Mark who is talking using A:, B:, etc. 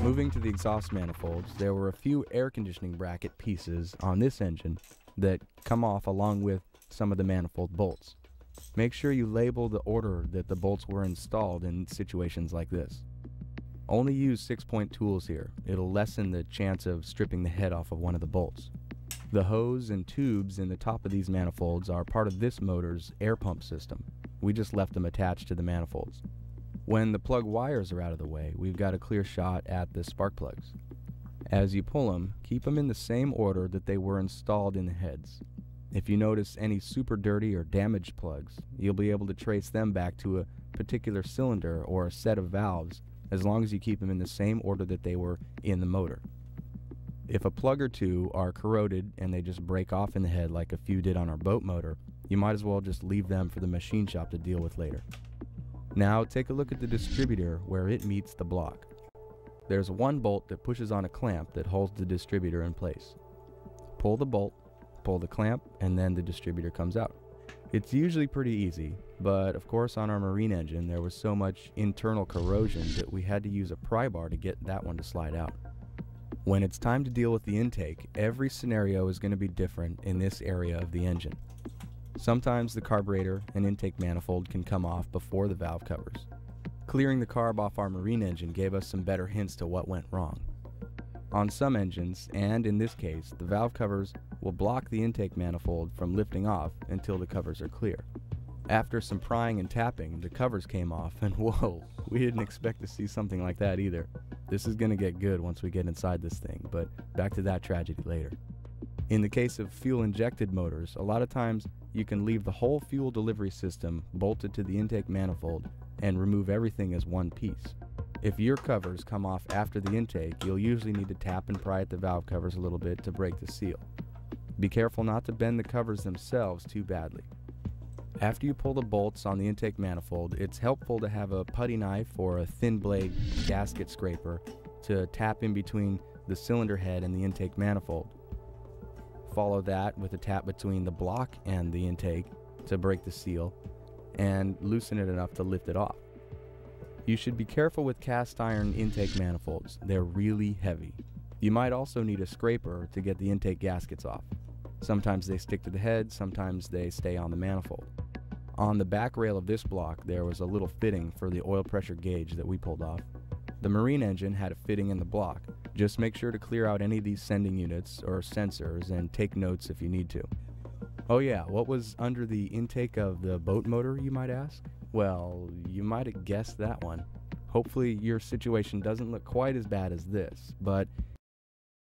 A: Moving to the exhaust manifolds, there were a few air conditioning bracket pieces on this engine that come off along with some of the manifold bolts. Make sure you label the order that the bolts were installed in situations like this. Only use 6-point tools here. It'll lessen the chance of stripping the head off of one of the bolts. The hose and tubes in the top of these manifolds are part of this motor's air pump system. We just left them attached to the manifolds. When the plug wires are out of the way, we've got a clear shot at the spark plugs. As you pull them, keep them in the same order that they were installed in the heads. If you notice any super dirty or damaged plugs, you'll be able to trace them back to a particular cylinder or a set of valves as long as you keep them in the same order that they were in the motor. If a plug or two are corroded and they just break off in the head like a few did on our boat motor, you might as well just leave them for the machine shop to deal with later. Now take a look at the distributor where it meets the block. There's one bolt that pushes on a clamp that holds the distributor in place. Pull the bolt, pull the clamp, and then the distributor comes out. It's usually pretty easy, but of course on our marine engine there was so much internal corrosion that we had to use a pry bar to get that one to slide out. When it's time to deal with the intake, every scenario is going to be different in this area of the engine. Sometimes the carburetor and intake manifold can come off before the valve covers. Clearing the carb off our marine engine gave us some better hints to what went wrong. On some engines, and in this case, the valve covers will block the intake manifold from lifting off until the covers are clear. After some prying and tapping, the covers came off, and whoa, we didn't expect to see something like that either. This is going to get good once we get inside this thing, but back to that tragedy later. In the case of fuel-injected motors, a lot of times you can leave the whole fuel delivery system bolted to the intake manifold and remove everything as one piece. If your covers come off after the intake, you'll usually need to tap and pry at the valve covers a little bit to break the seal. Be careful not to bend the covers themselves too badly. After you pull the bolts on the intake manifold, it's helpful to have a putty knife or a thin blade gasket scraper to tap in between the cylinder head and the intake manifold. Follow that with a tap between the block and the intake to break the seal and loosen it enough to lift it off. You should be careful with cast iron intake manifolds. They're really heavy. You might also need a scraper to get the intake gaskets off. Sometimes they stick to the head, sometimes they stay on the manifold. On the back rail of this block there was a little fitting for the oil pressure gauge that we pulled off. The marine engine had a fitting in the block. Just make sure to clear out any of these sending units or sensors and take notes if you need to. Oh yeah, what was under the intake of the boat motor, you might ask? Well, you might have guessed that one. Hopefully your situation doesn't look quite as bad as this, but